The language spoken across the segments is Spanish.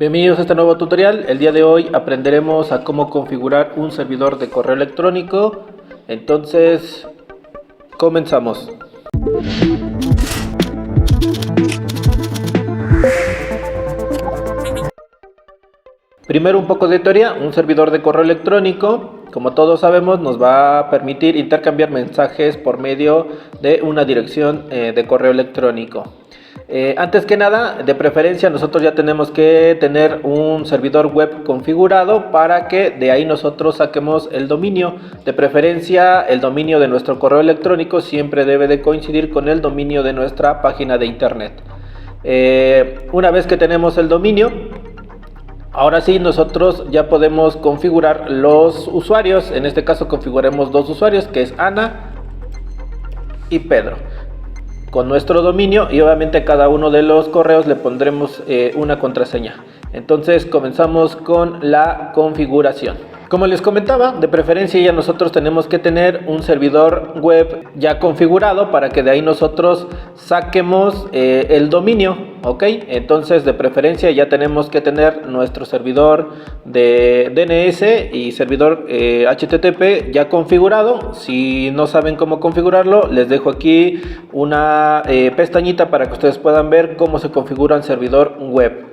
Bienvenidos a este nuevo tutorial. El día de hoy aprenderemos a cómo configurar un servidor de correo electrónico. Entonces, comenzamos. Primero un poco de teoría. Un servidor de correo electrónico, como todos sabemos, nos va a permitir intercambiar mensajes por medio de una dirección de correo electrónico. Antes que nada, de preferencia nosotros ya tenemos que tener un servidor web configurado para que de ahí nosotros saquemos el dominio. De preferencia, el dominio de nuestro correo electrónico siempre debe de coincidir con el dominio de nuestra página de internet. Una vez que tenemos el dominio, ahora sí nosotros ya podemos configurar los usuarios. En este caso configuremos dos usuarios, que es Ana y Pedro, con nuestro dominio, y obviamente a cada uno de los correos le pondremos una contraseña. Entonces comenzamos con la configuración. Como les comentaba, de preferencia ya nosotros tenemos que tener un servidor web ya configurado para que de ahí nosotros saquemos el dominio, ¿ok? Entonces de preferencia ya tenemos que tener nuestro servidor de DNS y servidor HTTP ya configurado. Si no saben cómo configurarlo, les dejo aquí una pestañita para que ustedes puedan ver cómo se configura un servidor web.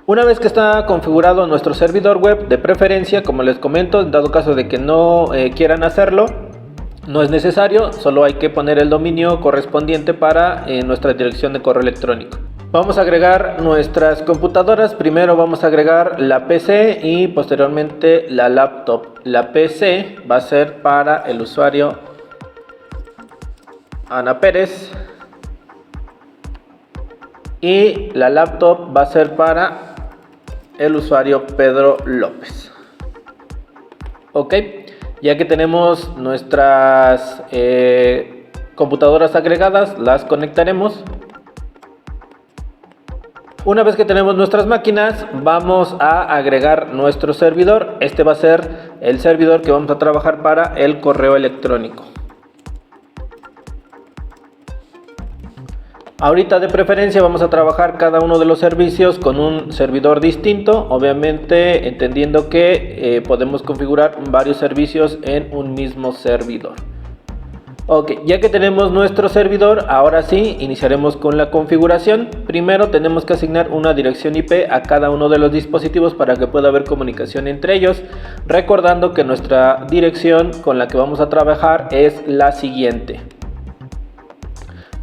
Una vez que está configurado nuestro servidor web, de preferencia, como les comento, en dado caso de que no quieran hacerlo, no es necesario, solo hay que poner el dominio correspondiente para nuestra dirección de correo electrónico. Vamos a agregar nuestras computadoras. Primero vamos a agregar la PC y posteriormente la laptop. La PC va a ser para el usuario Ana Pérez y la laptop va a ser para el usuario Pedro López. Ok, ya que tenemos nuestras computadoras agregadas, las conectaremos. Una vez que tenemos nuestras máquinas, vamos a agregar nuestro servidor. Este va a ser el servidor que vamos a trabajar para el correo electrónico. Ahorita de preferencia vamos a trabajar cada uno de los servicios con un servidor distinto, obviamente entendiendo que podemos configurar varios servicios en un mismo servidor. Ok, ya que tenemos nuestro servidor, ahora sí iniciaremos con la configuración. Primero tenemos que asignar una dirección IP a cada uno de los dispositivos para que pueda haber comunicación entre ellos, recordando que nuestra dirección con la que vamos a trabajar es la siguiente.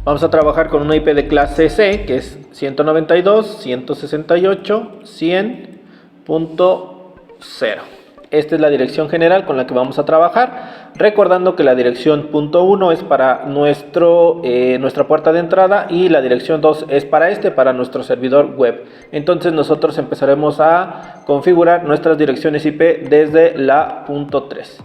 Vamos a trabajar con una IP de clase C, que es 192.168.100.0. Esta es la dirección general con la que vamos a trabajar, recordando que la dirección .1 es para nuestra puerta de entrada y la dirección 2 es para nuestro servidor web. Entonces nosotros empezaremos a configurar nuestras direcciones IP desde la .3.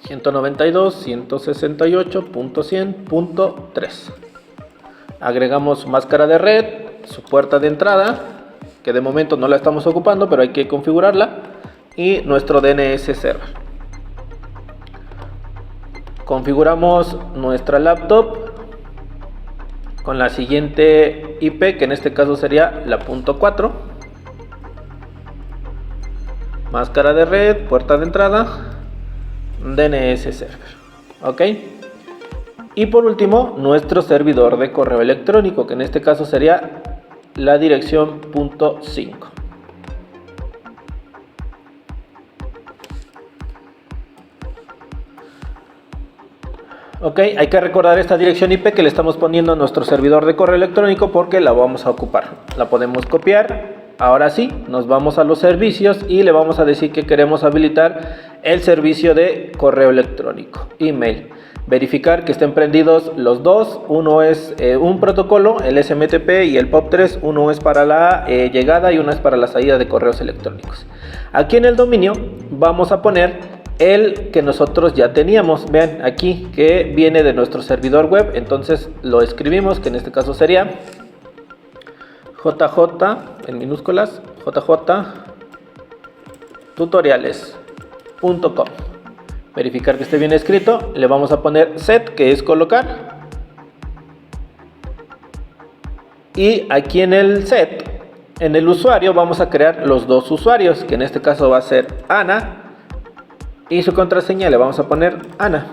192.168.100.3. Agregamos su máscara de red, su puerta de entrada, que de momento no la estamos ocupando, pero hay que configurarla, y nuestro DNS server. Configuramos nuestra laptop con la siguiente IP, que en este caso sería la .4. Máscara de red, puerta de entrada, DNS server. Ok, y por último nuestro servidor de correo electrónico, que en este caso sería la dirección .5. Ok, hay que recordar esta dirección IP que le estamos poniendo a nuestro servidor de correo electrónico porque la vamos a ocupar. La podemos copiar. Ahora sí, nos vamos a los servicios y le vamos a decir que queremos habilitar el servicio de correo electrónico, email. Verificar que estén prendidos los dos. Uno es un protocolo, el SMTP, y el POP3. Uno es para la llegada y uno es para la salida de correos electrónicos. Aquí en el dominio vamos a poner el que nosotros ya teníamos. Vean aquí que viene de nuestro servidor web. Entonces lo escribimos, que en este caso sería JJ en minúsculas, jjtutoriales.com. Verificar que esté bien escrito. Le vamos a poner set, que es colocar, Y aquí en el set, en el usuario, vamos a crear los dos usuarios, que en este caso va a ser Ana, y su contraseña le vamos a poner Ana.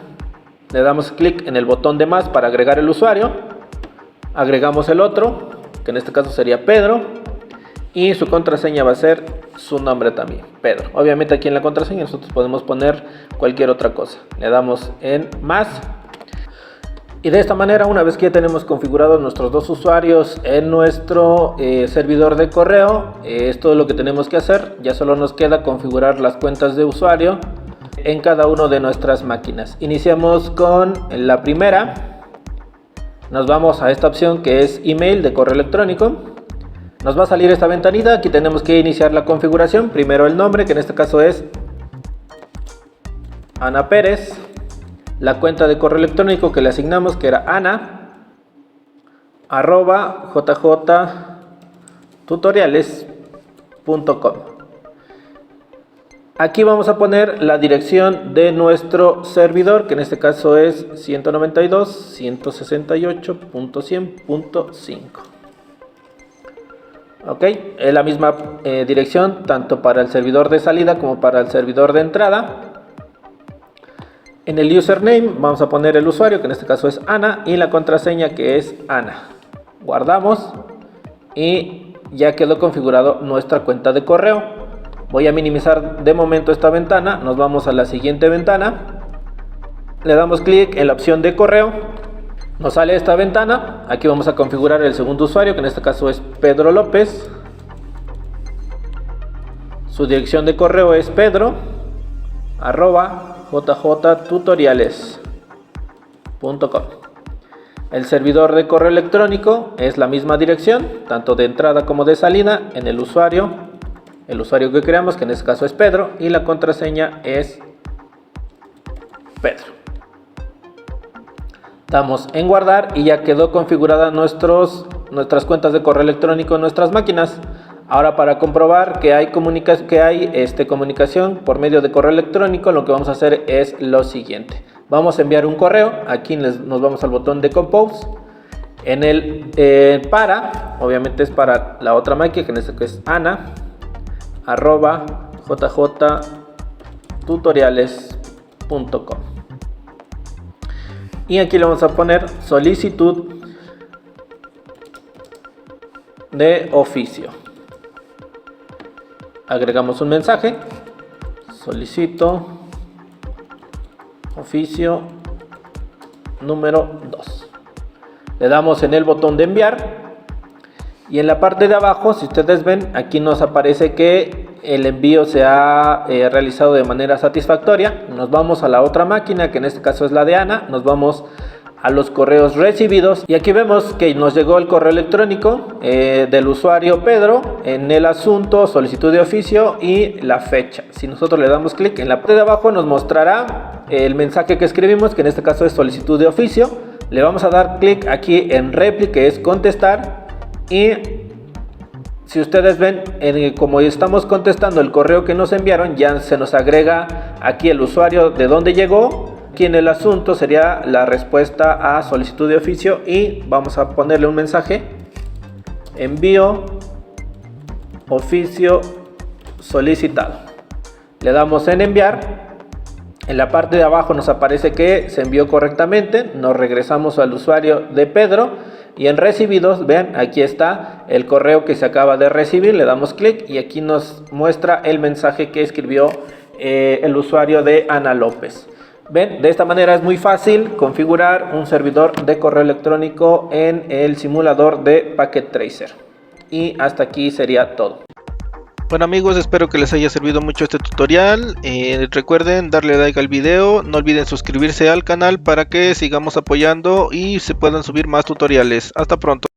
Le damos clic en el botón de más para agregar el usuario, agregamos el otro, que en este caso sería Pedro, y su contraseña va a ser su nombre también, Pedro. Obviamente aquí en la contraseña nosotros podemos poner cualquier otra cosa. Le damos en más. Y de esta manera, una vez que ya tenemos configurados nuestros dos usuarios en nuestro servidor de correo, es todo lo que tenemos que hacer. Ya solo nos queda configurar las cuentas de usuario en cada una de nuestras máquinas. Iniciamos con la primera. Nos vamos a esta opción que es email de correo electrónico. Nos va a salir esta ventanita. Aquí tenemos que iniciar la configuración. Primero el nombre, que en este caso es Ana Pérez. La cuenta de correo electrónico que le asignamos, que era ana@jjtutoriales.com. Aquí vamos a poner la dirección de nuestro servidor, que en este caso es 192.168.100.5. Ok, es la misma dirección tanto para el servidor de salida como para el servidor de entrada. En el username vamos a poner el usuario, que en este caso es Ana, y la contraseña, que es Ana. Guardamos y ya quedó configurado nuestra cuenta de correo. Voy a minimizar de momento esta ventana. Nos vamos a la siguiente ventana. Le damos clic en la opción de correo. Nos sale esta ventana. Aquí vamos a configurar el segundo usuario, que en este caso es Pedro López. Su dirección de correo es pedro@jjtutoriales.com. El servidor de correo electrónico es la misma dirección, tanto de entrada como de salida. En el usuario que creamos, que en este caso es Pedro, y la contraseña es Pedro. Damos en guardar y ya quedó configurada nuestras cuentas de correo electrónico en nuestras máquinas. Ahora, para comprobar que hay comunicación por medio de correo electrónico, lo que vamos a hacer es lo siguiente. Vamos a enviar un correo. Aquí nos vamos al botón de Compose. En el obviamente es para la otra máquina, que en este caso es ana@jjtutoriales.com. Y aquí le vamos a poner solicitud de oficio. Agregamos un mensaje: solicito oficio número 2. Le damos en el botón de enviar y en la parte de abajo, si ustedes ven, aquí nos aparece que el envío se ha realizado de manera satisfactoria. Nos vamos a la otra máquina, que en este caso es la de Ana. Nos vamos a los correos recibidos y aquí vemos que nos llegó el correo electrónico del usuario Pedro, en el asunto solicitud de oficio y la fecha. Si nosotros le damos clic, en la parte de abajo nos mostrará el mensaje que escribimos, que en este caso es solicitud de oficio. Le vamos a dar clic aquí en reply, que es contestar, y si ustedes ven, como estamos contestando el correo que nos enviaron, ya se nos agrega aquí el usuario de dónde llegó. Aquí en el asunto sería la respuesta a solicitud de oficio y vamos a ponerle un mensaje: envío oficio solicitado. Le damos en enviar. En la parte de abajo nos aparece que se envió correctamente. Nos regresamos al usuario de Pedro y en recibidos, vean, aquí está el correo que se acaba de recibir. Le damos clic y aquí nos muestra el mensaje que escribió el usuario de Ana López. Ven, de esta manera es muy fácil configurar un servidor de correo electrónico en el simulador de Packet Tracer. Y hasta aquí sería todo. Bueno amigos, espero que les haya servido mucho este tutorial. Recuerden darle like al video, no olviden suscribirse al canal para que sigamos apoyando y se puedan subir más tutoriales. Hasta pronto.